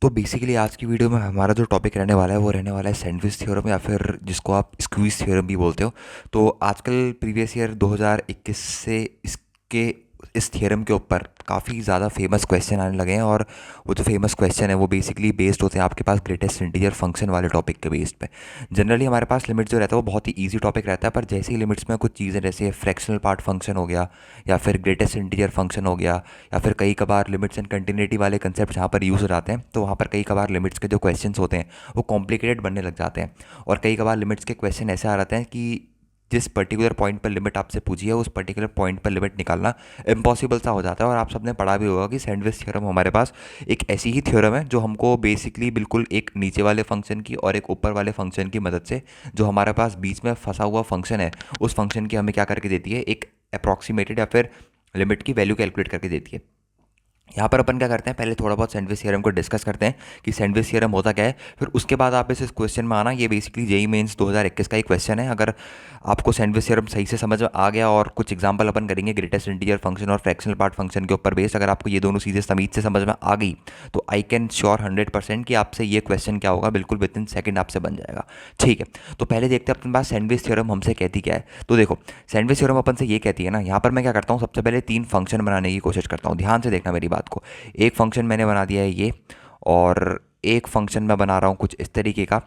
तो बेसिकली आज की वीडियो में हमारा जो टॉपिक रहने वाला है वो रहने वाला है सैंडविच थ्योरम या फिर जिसको आप स्क्वीज थ्योरम भी बोलते हो। तो आजकल प्रीवियस ईयर 2021 से इसके इस थ्योरम के ऊपर काफ़ी ज़्यादा फेमस क्वेश्चन आने लगे हैं। और वो जो फेमस क्वेश्चन है वो बेसिकली बेस्ड होते हैं आपके पास ग्रेटेस्ट इंटीजर फंक्शन वाले टॉपिक के बेस्ड पे। जनरली हमारे पास लिमिट जो रहता है वो बहुत ही ईजी टॉपिक रहता है, पर जैसे ही लिमिट्स में कुछ चीज़ें जैसे फ्रैक्शनल पार्ट फंक्शन हो गया या फिर ग्रेटेस्ट इंटीजर फंक्शन हो गया या फिर कई कभार लिमिट्स एंड कंटिन्यूटी वाले कंसेप्ट जहाँ पर यूज़ हो जाते हैं, तो वहाँ पर कई कभार लिमिट्स के जो क्वेश्चंस होते हैं वो कॉम्प्लिकेटेड बनने लग जाते हैं। और कई कभार लिमिट्स के क्वेश्चन ऐसे आ जाते हैं कि जिस पर्टिकुलर पॉइंट पर लिमिट आपसे पूछी है उस पर्टिकुलर पॉइंट पर लिमिट निकालना इम्पॉसिबल सा हो जाता है। और आप सबने पढ़ा भी होगा कि सैंडविच थ्योरम हमारे पास एक ऐसी ही थ्योरम है जो हमको बेसिकली बिल्कुल एक नीचे वाले फंक्शन की और एक ऊपर वाले फंक्शन की मदद से जो हमारे पास बीच में फंसा हुआ फंक्शन है उस फंक्शन की हमें क्या करके देती है, एक अप्रॉक्सीमेटेड या फिर लिमिट की वैल्यू कैलकुलेट करके देती है। यहाँ पर अपन क्या करते हैं, पहले थोड़ा बहुत सैंडविच थ्योरम को डिस्कस करते हैं कि सैंडविच थ्योरम होता क्या है। फिर उसके बाद आप इस क्वेश्चन में आना, ये बेसिकली जेई मेंस 2021 का ही क्वेश्चन है। अगर आपको सैंडविच थ्योरम सही से समझ में आ गया और कुछ एग्जांपल अपन करेंगे ग्रेटेस्ट इंटीजर फंक्शन और फ्रैक्शनल पार्ट फंक्शन के ऊपर बेस्ड, अगर आपको ये दोनों चीज़ें समीज से समझ में आ गई तो आई कैन श्योर 100% कि आपसे ये क्वेश्चन क्या होगा, बिल्कुल विद इन सेकंड आपसे बन जाएगा। ठीक है, तो पहले देखते हैं अपने पास सैंडविच थ्योरम हमसे कहती क्या है। तो देखो, सैंडविच थ्योरम अपन से ये कहती है ना, यहाँ पर मैं क्या करता हूँ, सबसे पहले 3 फंक्शन बनाने की कोशिश करता हूँ। ध्यान से देखना मेरी बात को। एक फंक्शन मैंने बना दिया है ये, और एक फंक्शन मैं बना रहा हूँ कुछ इस तरीके का,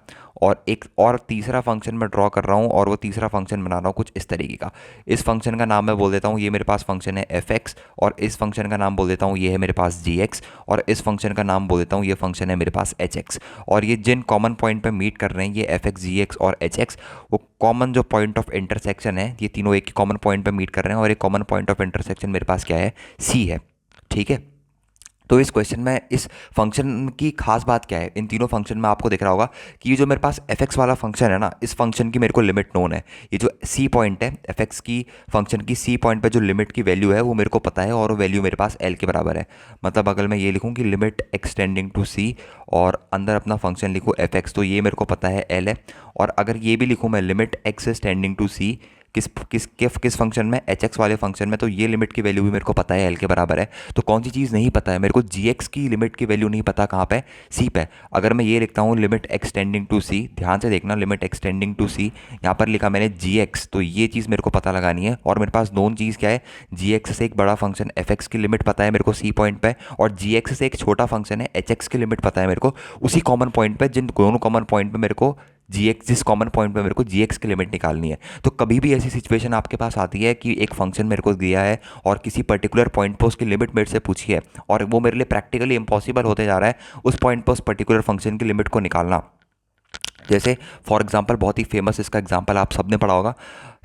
और एक और तीसरा फंक्शन मैं ड्रॉ कर रहा हूँ और वो तीसरा फंक्शन बना रहा हूँ कुछ इस तरीके का। इस फंक्शन का नाम मैं बोल देता हूँ, ये मेरे पास फंक्शन है एफ एक्स, और इस फंक्शन का नाम बोल देता हूँ ये है मेरे पास जी एक्स, और इस फंक्शन का नाम बोल देता हूँ ये फंक्शन है मेरे पास एच एक्स। और ये जिन कॉमन पॉइंट पे मीट कर रहे हैं, ये एफ एक्स, जी एक्स और एच एक्स, वो कॉमन जो पॉइंट ऑफ इंटरसेक्शन है, ये तीनों एक ही कॉमन पॉइंट पे मीट कर रहे हैं, और एक कॉमन पॉइंट ऑफ इंटरसेक्शन मेरे पास क्या है, सी है। ठीक है, तो इस क्वेश्चन में इस फंक्शन की खास बात क्या है, इन तीनों फंक्शन में आपको दिख रहा होगा कि ये जो मेरे पास एफ एक्स वाला फंक्शन है ना, इस फंक्शन की मेरे को लिमिट नोन है। ये जो सी पॉइंट है एफ एक्स की फंक्शन की सी पॉइंट पे जो लिमिट की वैल्यू है वो मेरे को पता है, और वो वैल्यू मेरे पास एल के बराबर है। मतलब अगर मैं ये लिखूँ कि लिमिट एक्सटेंडिंग टू सी और अंदर अपना फंक्शन लिखूँ एफ एक्स, तो ये मेरे को पता है एल है। और अगर ये भी लिखूँ मैं लिमिट एक्स टेंडिंग टू सी, किस फंक्शन में, एच एक्स वाले फंक्शन में, तो ये लिमिट की वैल्यू भी मेरे को पता है एल के बराबर है। तो कौन सी चीज़ नहीं पता है मेरे को, जी एक्स की लिमिट की वैल्यू नहीं पता, कहाँ पे, सी पे। अगर मैं ये लिखता हूँ लिमिट एक्सटेंडिंग टू सी, ध्यान से देखना, लिमिट एक्सटेंडिंग टू सी, यहाँ पर लिखा मैंने जी एक्स, तो ये चीज़ मेरे को पता लगानी है। और मेरे पास दोनों चीज़ क्या है, जी एक्स से एक बड़ा फंक्शन एफ एक्स की लिमिट पता है मेरे को सी पॉइंट पे, और जी एक्स से एक छोटा फंक्शन है एच एक्स की लिमिट पता है मेरे को उसी कॉमन पॉइंट पे, जिन दोनों कॉमन पॉइंट पे मेरे को जी एक्स, जिस कॉमन पॉइंट पे मेरे को जी एक्स की लिमिट निकालनी है। तो कभी भी ऐसी सिचुएशन आपके पास आती है कि एक फंक्शन मेरे को दिया है और किसी पर्टिकुलर पॉइंट पर उसकी लिमिट मेरे से पूछी है, और वो मेरे लिए प्रैक्टिकली इंपॉसिबल होते जा रहा है उस पॉइंट पर उस पर्टिकुलर फंक्शन की लिमिट को निकालना। जैसे फॉर एग्जांपल, बहुत ही फेमस इसका एग्जांपल आप सबने पढ़ा होगा,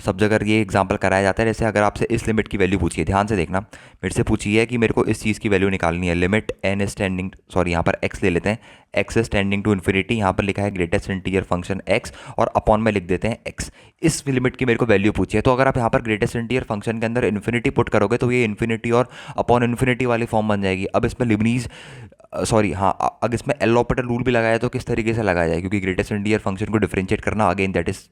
सब जगह ये एग्जांपल कराया जाता है। जैसे अगर आपसे इस लिमिट की वैल्यू पूछी है, ध्यान से देखना, मेरे से पूछी है कि मेरे को इस चीज़ की वैल्यू निकालनी है, limit n is tending, sorry यहाँ पर एक्स ले लेते हैं, x is tending to infinity, यहाँ पर लिखा है ग्रेटेस्ट इंटीजर फंक्शन एक्स, और अपॉन में लिख देते हैं एक्स। इस लिमिट की मेरे को वैल्यू पूछी है, तो अगर आप यहाँ पर ग्रेटेस्ट इंटीजर फंक्शन के अंदर इन्फिनिटी पुट करोगे तो ये इन्फिनिटी और अपॉन इन्फिनिटी वाली फॉर्म बन जाएगी। अब इसमें लिबनीज, सॉरी हाँ, अगर इसमें एल ऑपरेटर रूल भी लगाया तो किस तरीके से लगाया जाए, क्योंकि ग्रेटेस्ट इंटीजर फंक्शन को डिफरेंशिएट करना again that is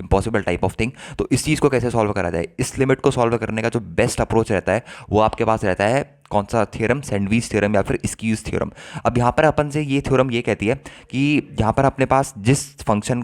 impossible type of thing. तो इस चीज़ को कैसे सॉल्व करा जाए, इस लिमिट को सॉल्व करने का जो बेस्ट अप्रोच रहता है वो आपके पास रहता है कौन सा थ्योरम, सैंडविच थ्योरम या फिर स्क्यूज थ्योरम। अब यहाँ पर अपन से ये थ्योरम ये कहती है कि यहाँ पर अपने पास जिस फंक्शन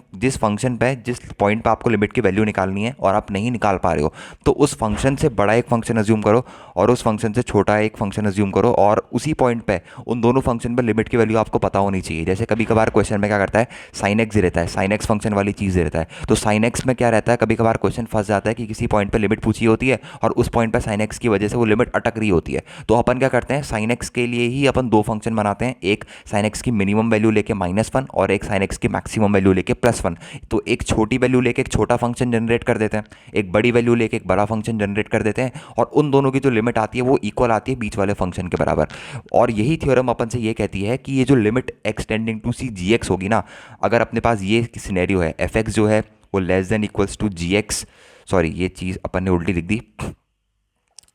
पे, जिस पॉइंट पे आपको लिमिट की वैल्यू निकालनी है और आप नहीं निकाल पा रहे हो, तो उस फंक्शन से बड़ा एक फंक्शन अज्यूम करो और उस फंक्शन से छोटा एक फंक्शन अज्यूम करो, और उसी पॉइंट पे उन दोनों फंक्शन पर लिमिट की वैल्यू आपको पता होनी चाहिए। जैसे कभी कभार क्वेश्चन में क्या करता है, साइन एक्स रहता है, साइन एक्स फंक्शन वाली चीज़ रहता है, तो साइन एक्स में क्या रहता है, कभी कभार क्वेश्चन फंस जाता है कि किसी पॉइंट पे लिमिट पूछी होती है और उस पॉइंट पे साइन एक्स की वजह से वो लिमिट अटक रही होती है। तो अपन क्या करते हैं, साइन एक्स के लिए ही अपन दो फंक्शन बनाते हैं, एक साइन एक्स की मिनिमम वैल्यू लेके -1 और एक साइन एक्स की मैक्सिमम वैल्यू लेके +1। तो एक छोटी वैल्यू लेके एक छोटा फंक्शन जनरेट कर देते हैं, एक बड़ी वैल्यू लेके एक बड़ा फंक्शन जनरेट कर देते हैं, और उन दोनों की जो लिमिट आती है वो इक्वल आती है बीच वाले फंक्शन के बराबर। और यही थ्योरम अपन से ये कहती है कि ये जो limit x tending to c g x होगी ना, अगर अपने पास ये सिनेरियो है, एफ एक्स जो है वो less than equals to g x, sorry ये चीज़ अपन ने उल्टी लिख दी,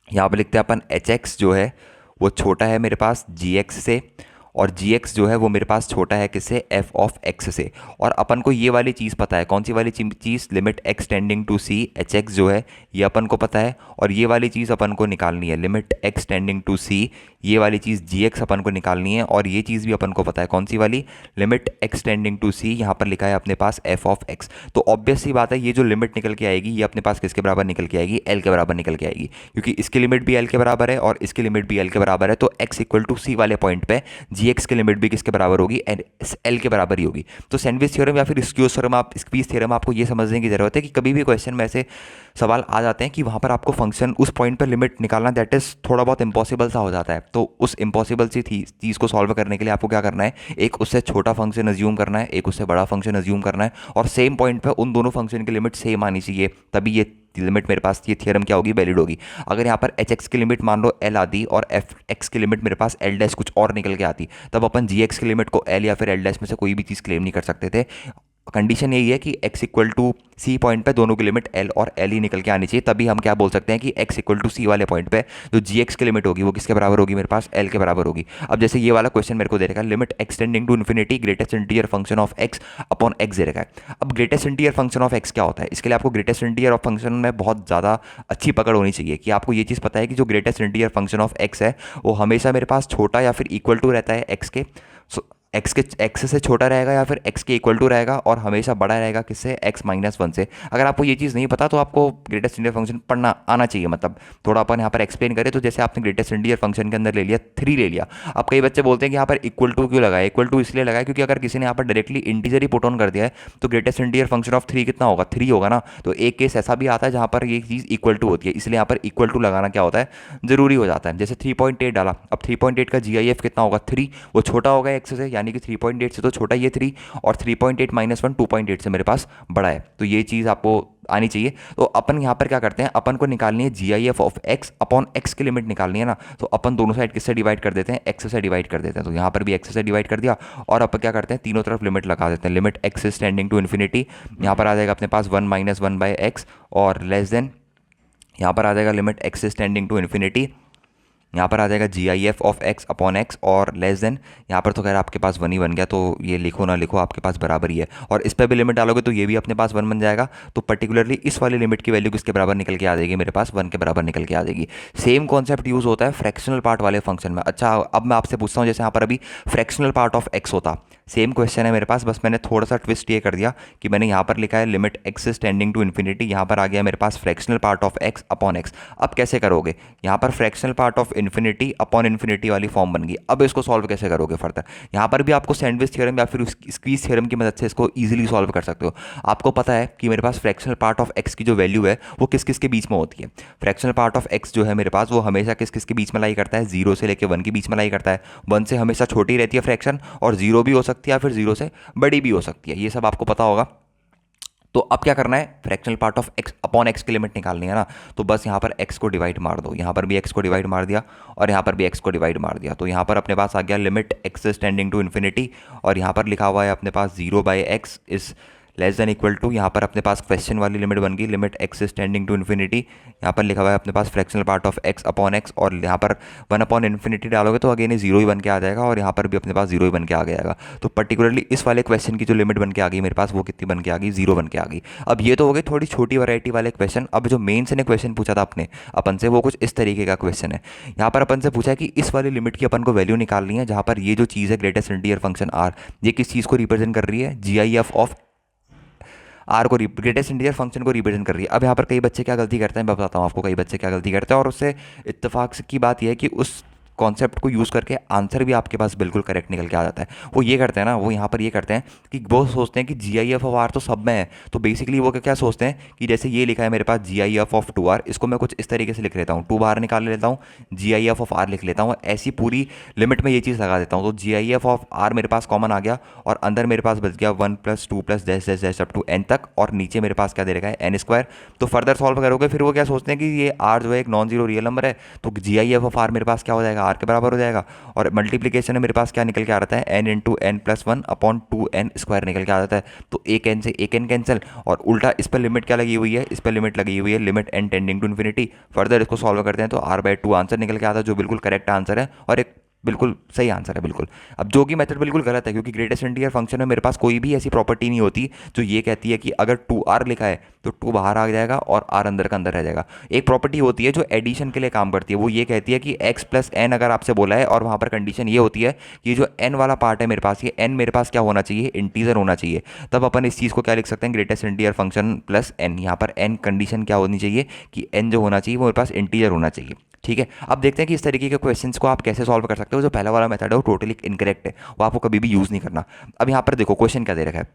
यहाँ पर लिखते हैं अपन एच एक्स जो है वो छोटा है मेरे पास जी एक्स से, और जी एक्स जो है वो मेरे पास छोटा है किससे, एफ ऑफ एक्स से। और अपन को ये वाली चीज़ पता है, कौन सी वाली चीज़, limit x tending to c h x जो है ये अपन को पता है। और ये वाली चीज़ अपन को निकालनी है, लिमिट एक्स टेंडिंग टू सी, ये वाली चीज़ जी एक्स अपन को निकालनी है। और ये चीज़ भी अपन को पता है, कौन सी वाली, लिमिट एक्स टेंडिंग टू सी, यहाँ पर लिखा है अपने पास एफ ऑफ एक्स। तो ऑब्वियस सी बात है ये जो लिमिट निकल के आएगी ये अपने पास किसके बराबर निकल के आएगी, एल के बराबर निकल के आएगी, क्योंकि इसकी लिमिट भी एल के बराबर है और इसकी लिमिट भी एल के बराबर है। तो एक्स इक्वल टू सी वाले पॉइंट पे जी एक्स की लिमिट भी किसके बराबर होगी, एल के बराबर ही होगी। तो सैंडविच थ्योरम या फिर स्क्यूज थ्योरम, आप स्क्वीज थ्योरम, आपको ये समझने की जरूरत है कि कभी भी क्वेश्चन में ऐसे सवाल आ जाते हैं कि वहाँ पर आपको फंक्शन उस पॉइंट पर लिमिट निकालना दैट इज़ थोड़ा बहुत इंपॉसिबल सा हो जाता है। तो उस इंपॉसिबल सी चीज़ को सॉल्व करने के लिए आपको क्या करना है, एक उससे छोटा फंक्शन अज्यूम करना है, एक उससे बड़ा फंक्शन अज्यूम करना है, और सेम पॉइंट पे उन दोनों फंक्शन की लिमिट सेम आनी चाहिए, तभी ये लिमिट मेरे पास, ये थ्योरम क्या होगी, वैलिड होगी। अगर यहाँ पर एच एक्स की लिमिट मान लो एल आती और एफ एक्स की लिमिट मेरे पास एल डैश कुछ और निकल के आती, तब अपन जी एक्स की लिमिट को एल या फिर एल डैश में से कोई भी चीज़ क्लेम नहीं कर सकते थे। कंडीशन यही है कि x equal to c point पे दोनों की लिमिट l और l ही निकल के आनी चाहिए, तभी हम क्या बोल सकते हैं कि x इक्वल टू सी वाले पॉइंट पे जो gx की लिमिट होगी वो किसके बराबर होगी, मेरे पास l के बराबर होगी। अब जैसे ये वाला क्वेश्चन मेरे को दे रखा है, limit x tending to infinity greatest integer function of x upon x दे रखा है। अब greatest integer function of x क्या होता है, इसके लिए आपको ग्रेटेस्ट इंटीजर ऑफ फंक्शन में बहुत ज़्यादा अच्छी पकड़ होनी चाहिए कि आपको ये चीज़ पता है कि जो greatest integer function of x है वो हमेशा मेरे पास छोटा या फिर इक्वल टू रहता है x के, एक्स से छोटा रहेगा या फिर एक्स के इक्वल टू रहेगा, और हमेशा बड़ा रहेगा किससे, एक्स माइनस वन से। अगर आपको ये चीज़ नहीं पता तो आपको ग्रेटेस्ट इंटीजर फंक्शन पढ़ना आना चाहिए। मतलब थोड़ा अपन यहाँ पर एक्सप्लेन करें तो जैसे आपने ग्रेटेस्ट इंटीजर फंक्शन के अंदर ले लिया 3 ले लिया। अब कई बच्चे बोलते हैं कि यहाँ पर इक्वल टू क्यों लगाया, इक्वल टू इसलिए लगाया क्योंकि अगर किसी ने यहाँ पर directly integer he put on कर दिया है तो ग्रेटेस्ट इंटीजर फंक्शन ऑफ 3 कितना होगा, 3 होगा ना। तो एक केस ऐसा भी आता है जहाँ पर ये चीज़ इक्वल टू होती है, इसलिए यहाँ पर इक्वल टू लगाना क्या होता है, जरूरी हो जाता है। जैसे 3.8 डाला, अब 3.8 का GIF कितना होगा, 3, वो छोटा होगा एक्स से, यानी कि 3.8 से तो छोटा ये 3, और 3.8 माइनस 1 2.8 से मेरे पास बड़ा है। तो ये चीज़ आपको आनी चाहिए। तो अपन यहाँ पर क्या करते हैं, अपन को निकालनी है GIF of x upon x की लिमिट निकालनी है ना। तो अपन दोनों साइड किससे डिवाइड कर देते हैं, एक्स से डिवाइड कर देते हैं। तो यहाँ पर भी एक्स से डिवाइड कर दिया, और अपन क्या करते हैं, तीनों तरफ लिमिट लगा देते हैं। Limit x is tending to infinity, यहाँ पर आ जाएगा अपने पास 1 माइनस 1 बाई एक्स, और लेस देन यहाँ पर आ जाएगा limit x is tending to infinity, यहाँ पर आ जाएगा GIF of x upon x, और लेस देन यहाँ पर तो खैर आपके पास 1 ही बन गया, तो ये लिखो ना लिखो आपके पास बराबर ही है। और इस पर भी लिमिट डालोगे तो ये भी अपने पास 1 बन जाएगा। तो पर्टिकुलरली इस वाली लिमिट की वैल्यू किसके बराबर निकल के आ जाएगी, मेरे पास 1 के बराबर निकल के आ जाएगी। सेम कॉन्सेप्ट यूज़ होता है फ्रैक्शनल पार्ट वाले फंक्शन में। अच्छा अब मैं आपसे पूछता हूँ, जैसे यहाँ पर अभी फ्रैक्शनल पार्ट ऑफ एक्स होता, सेम क्वेश्चन है मेरे पास, बस मैंने थोड़ा सा ट्विस्ट ये कर दिया कि मैंने यहाँ पर लिखा है limit x is tending to infinity, यहाँ पर आ गया मेरे पास fractional part of x upon x. अब कैसे करोगे, यहाँ पर fractional part of infinity upon infinity वाली फॉर्म बन गई। अब इसको सॉल्व कैसे करोगे फर्दर, यहाँ पर भी आपको सैंडविच थ्योरम या फिर स्क्वीज थ्योरम की मदद से इसको ईजिली सॉल्व कर सकते हो। आपको पता है कि मेरे पास फ्रैक्शनल पार्ट ऑफ एक्स की जो वैल्यू है वो किस किस के बीच में होती है। फ्रैक्शनल पार्ट ऑफ एक्स जो है मेरे पास वो हमेशा किस किस के बीच में लाई करता है, 0 से लेकर 1 के बीच में लाई करता है। 1 से हमेशा छोटी रहती है फ्रैक्शन, और 0 भी हो सकती है या फिर 0 से बड़ी भी हो सकती है, ये सब आपको पता होगा। तो अब क्या करना है, fractional part of x upon x की लिमिट निकालनी है ना। तो बस यहाँ पर एक्स को डिवाइड मार दो, यहाँ पर भी एक्स को डिवाइड मार दिया, और यहाँ पर भी एक्स को डिवाइड मार दिया। तो यहाँ पर अपने पास आ गया limit x is tending to infinity, और यहाँ पर लिखा हुआ है अपने पास 0 by x is less than equal to, यहाँ पर अपने पास क्वेश्चन वाली लिमिट बन गई, limit x is tending to infinity, यहाँ पर लिखा हुआ है अपने पास fractional part of x upon x, और यहाँ पर 1 अपॉन इन्फिनिटी डालोगे तो अगेन 0 ही बन के आ जाएगा, और यहाँ पर भी अपने पास 0 ही बन के आ जाएगा। तो पर्टिकुलरली इस वाले क्वेश्चन की जो लिमिट बन के आ गई मेरे पास वो कितनी बन के आ गई, 0 बन के आ गई। अब ये तो हो गई थोड़ी छोटी वैरायटी वाले क्वेश्चन। अब जो मेन से ने क्वेश्चन पूछा था अपने अपन से वो कुछ इस तरीके का क्वेश्चन है। यहाँ पर अपन से पूछा है कि इस वाली लिमिट की अपन को वैल्यू निकालनी है, जहाँ पर ये जो चीज़ है ग्रेटेस्ट इंटीजर फंक्शन आर, ये किस चीज़ को रिप्रेजेंट कर रही है, GIF ऑफ आर को, ग्रेटेस्ट इंटीजर फंक्शन को रिप्रेजेंट कर रही है। अब यहाँ पर कई बच्चे क्या गलती करते हैं, मैं बताता हूँ आपको कई बच्चे क्या गलती करते हैं, और उससे इत्तेफाक की बात यह है कि उस कॉन्सेप्ट को यूज़ करके आंसर भी आपके पास बिल्कुल करेक्ट निकल के आ जाता है। वो ये करते हैं ना, वो यहाँ पर ये करते हैं कि वो सोचते हैं कि GIF ऑफ आर तो सब में है, तो बेसिकली वो क्या सोचते हैं कि जैसे ये लिखा है मेरे पास GIF ऑफ 2R, इसको मैं कुछ इस तरीके से लिख लेता हूँ, 2 बाहर निकाल लेता हूँ, GIF ऑफ आर लिख लेता हूँ, ऐसी पूरी लिमिट में ये चीज़ लगा देता हूँ। तो GIF ऑफ आर मेरे पास कॉमन आ गया, और अंदर मेरे पास बच गया 1 + 2 + dash dash dash up to n तक, और नीचे मेरे पास क्या दे रखा है, n²। तो फर्दर सॉल्व करोगे फिर वो क्या सोचते हैं कि ये आर जो है एक नॉन जीरो रियल नंबर है, तो GIF ऑफ आर मेरे पास क्या हो जाएगा, आर के बराबर हो जाएगा। और मल्टीप्लिकेशन में मेरे पास क्या निकल के आ रहा है, n × n+1 अपॉन 2n² निकल के आ जाता है। तो एक n से एक n कैंसिल, और उल्टा इस पर लिमिट क्या लगी हुई है, इस पर लिमिट लगी हुई है limit n tending to infinity. Further इसको सॉल्व करते हैं तो r/2 आंसर निकल के आता है, जो बिल्कुल करेक्ट आंसर है। और एक बिल्कुल सही आंसर है बिल्कुल। अब जो कि मेथड बिल्कुल गलत है, क्योंकि ग्रेटेस्ट इंटीजर फंक्शन में मेरे पास कोई भी ऐसी प्रॉपर्टी नहीं होती जो ये कहती है कि अगर 2r लिखा है तो 2 बाहर आ जाएगा और r अंदर का अंदर रह जाएगा। एक प्रॉपर्टी होती है जो एडिशन के लिए काम करती है, वो ये कहती है कि x प्लस एन अगर आपसे बोला है और वहाँ पर कंडीशन ये होती है कि जो n वाला पार्ट है मेरे पास, ये n मेरे पास क्या होना चाहिए, इंटीजर होना चाहिए, तब अपन इस चीज़ को क्या लिख सकते हैं, greatest integer function plus n। यहाँ पर n कंडीशन क्या होनी चाहिए कि n जो होना चाहिए वो मेरे पास इंटीजर होना चाहिए। ठीक है, अब देखते हैं कि इस तरीके के क्वेश्चंस को आप कैसे सॉल्व कर सकते हो। जो पहला वाला मेथड है वो टोटली इनकरेक्ट है, वो आपको कभी भी यूज़ नहीं करना। अब यहाँ पर देखो क्वेश्चन क्या दे रखा है।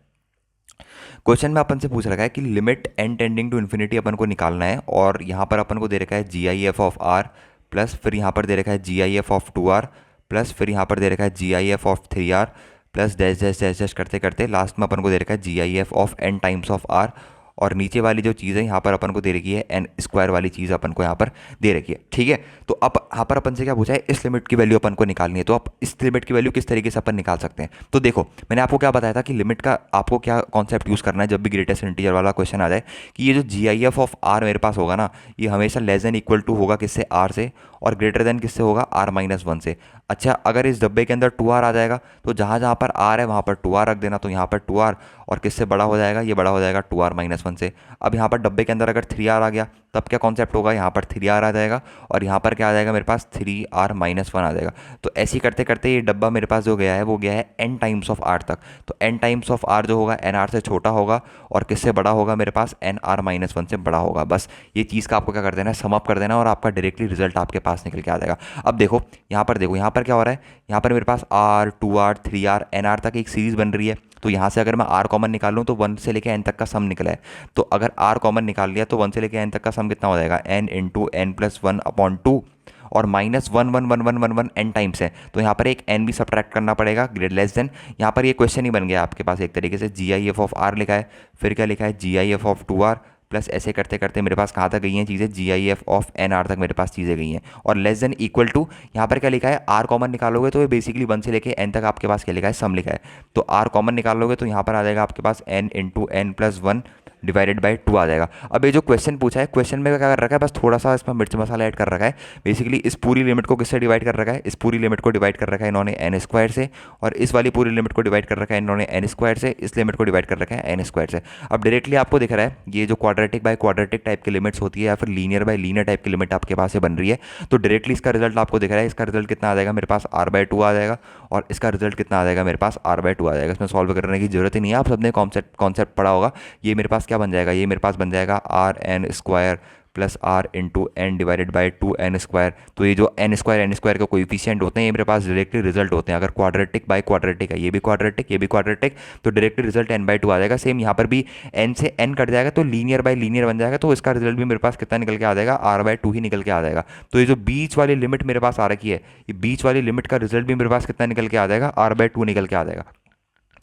क्वेश्चन में अपन से पूछ रखा है कि limit n tending to infinity अपन को निकालना है, और यहाँ पर अपन को दे रखा है G I F of R plus फिर यहाँ पर दे रखा है G I F of 2r plus फिर यहाँ पर दे रखा है G I F of 3r plus dash dash dash dash करते करते लास्ट में अपन को दे रखा है G I F of n times of r। और नीचे वाली जो चीज़ है यहाँ पर अपन को दे रखी है एन स्क्वायर वाली चीज़ अपन को यहाँ पर दे रखी है। ठीक है, तो अब यहाँ पर अपन से क्या पूछा है, इस लिमिट की वैल्यू अपन को निकालनी है। तो अब इस लिमिट की वैल्यू किस तरीके से अपन निकाल सकते हैं। तो देखो मैंने आपको क्या बताया था कि लिमिट का आपको क्या कॉन्सेप्ट यूज़ करना है जब भी ग्रेटेस्ट इंटीजर वाला क्वेश्चन आ जाए, कि ये जो जी आई एफ ऑफ आर मेरे पास होगा ना, ये हमेशा लेस देन इक्वल टू होगा किससे, आर से, और ग्रेटर देन किससे होगा, आर माइनस वन से। अच्छा, अगर इस डब्बे के अंदर 2r आ जाएगा तो जहाँ जहाँ पर r है वहाँ पर 2r रख देना, तो यहाँ पर 2r, और किससे बड़ा हो जाएगा, ये बड़ा हो जाएगा 2r माइनस वन से। अब यहाँ पर डब्बे के अंदर अगर 3r आ गया तब क्या कॉन्सेप्ट होगा, यहाँ पर 3r आ जाएगा, और यहाँ पर क्या आ जाएगा मेरे पास 3r माइनस वन आ जाएगा। तो ऐसे ही करते करते ये डब्बा मेरे पास जो गया है वो गया है n टाइम्स ऑफ r तक। तो n टाइम्स ऑफ r जो होगा nr से छोटा होगा, और किससे बड़ा होगा मेरे पास, nr माइनस वन से बड़ा होगा। बस ये चीज़ का आपको क्या कर देना है, सम अप कर देना, और आपका डायरेक्टली रिजल्ट आपके पास निकल के आ जाएगा। अब देखो यहाँ पर क्या हो रहा है, यहाँ पर मेरे पास r 2r 3r nr तक एक सीरीज़ बन रही है। तो यहाँ से अगर मैं r कॉमन निकाल लूँ तो 1 से लेकर n तक का सम निकला है। तो अगर r कॉमन निकाल लिया तो 1 से लेकर n तक का सम कितना हो जाएगा, n into n plus one upon two, और minus one one one one one one n times है, तो यहाँ पर एक n भी सब्ट्रैक्ट करना पड़ेगा ग्रेट लेस देन। यहाँ पर ये क्वेश्चन ही बन गया आपके पास एक तरीके से, G I F of r लिखा है, फिर क्या लिखा है G I F of 2r, plus ऐसे करते करते मेरे पास कहाँ तक गई हैं चीज़ें, G I F of n r तक मेरे पास चीज़ें गई हैं, और लेस देन इक्वल टू यहाँ पर क्या लिखा है, आर कॉमन निकालोगे तो ये बेसिकली 1 से लेके एन तक आपके पास क्या लिखा है, सम लिखा है। तो आर कॉमन निकालोगे तो यहाँ पर आ जाएगा आपके पास n into n plus one divided by 2 आ जाएगा। अब ये जो क्वेश्चन पूछा है, क्वेश्चन में क्या कर रखा है, बस थोड़ा सा इसमें मिर्च मसाला ऐड कर रखा है। बेसिकली इस पूरी लिमिट को किससे डिवाइड कर रखा है, इस पूरी लिमिट को डिवाइड कर रखा है इन्होंने एन स्क्वायर से, और इस वाली पूरी लिमिट को डिवाइड कर रखा है इन्होंने एन स्क्वायर से, इस लिमिट को डिवाइड कर रखा है एन स्क्वायर से। अब डायरेक्टली आपको दिख रहा है ये जो क्वाड्रेटिक बाय क्वाड्रेटिक टाइप की लिमिट्स होती है, या फिर लीनियर बाय लीनियर टाइप की लिमिट आपके पास से बन रही है, तो डायरेक्टली इसका रिजल्ट आपको दिख रहा है। इसका रिजल्ट कितना आ जाएगा मेरे पास, r/2 आ जाएगा, और इसका रिजल्ट कितना आ जाएगा मेरे पास, r/2 आ जाएगा। इसमें सॉल्व करने की जरूरत ही नहीं है, आप सबने कॉन्सेप्ट पढ़ा होगा। ये मेरे पास क्या बन जाएगा, ये मेरे पास बन जाएगा r n square plus r into n divided by 2n square. तो ये जो n स्क्वायर के कोएफिशिएंट होते हैं ये मेरे पास डायरेक्टली रिजल्ट होते हैं। अगर क्वाड्रेटिक बाय क्वाड्रेटिक है, ये भी क्वाड्रेटिक ये भी क्वाड्रेटिक, तो डायरेक्टली रिजल्ट n/2 आ जाएगा। सेम यहाँ पर भी n से n कट जाएगा तो लीनियर बाय लीनियर बन जाएगा, तो इसका रिजल्ट भी मेरे पास कितना निकल के आ जाएगा, r/2 ही निकल के आ जाएगा। तो ये जो बीच वाली लिमिट मेरे पास आ रखी है, ये बीच वाली लिमिट का रिजल्ट भी मेरे पास कितना निकल के आ जाएगा, r/2 निकल के आ जाएगा।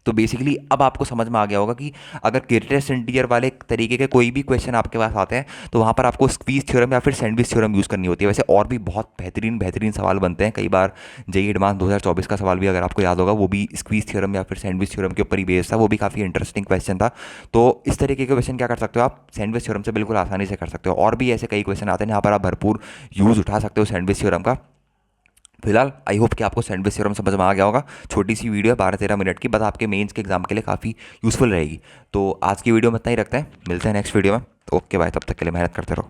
तो बेसिकली अब आपको समझ में आ गया होगा कि अगर ग्रेटेस्ट इंटीजर वाले तरीके के कोई भी क्वेश्चन आपके पास आते हैं तो वहाँ पर आपको स्क्वीज थ्योरम या फिर सैंडविच थ्योरम यूज़ करनी होती है। वैसे और भी बहुत बेहतरीन सवाल बनते हैं, कई बार जेईई एडवांस 2024 का सवाल भी अगर आपको याद होगा वो भी स्क्वीज थ्योरम या फिर सैंडविच थ्योरम के ऊपर ही बेस्ड था, वो भी काफ़ी इंटरेस्टिंग क्वेश्चन था। तो इस तरीके के क्वेश्चन क्या कर सकते हो आप, सैंडविच थ्योरम से बिल्कुल आसानी से कर सकते हो। और भी ऐसे कई क्वेश्चन आते हैं जहाँ पर आप भरपूर यूज़ उठा सकते हो सैंडविच थ्योरम का। फिलहाल आई होप कि आपको सैंडविच थ्योरम समझ में आ गया होगा। छोटी सी वीडियो है 12-13 मिनट की, बस आपके मेंस के एग्जाम के लिए काफ़ी यूज़फुल रहेगी। तो आज की वीडियो में इतना ही रखते हैं, मिलते हैं नेक्स्ट वीडियो में। तो ओके बाय, तब तक के लिए मेहनत करते रहो।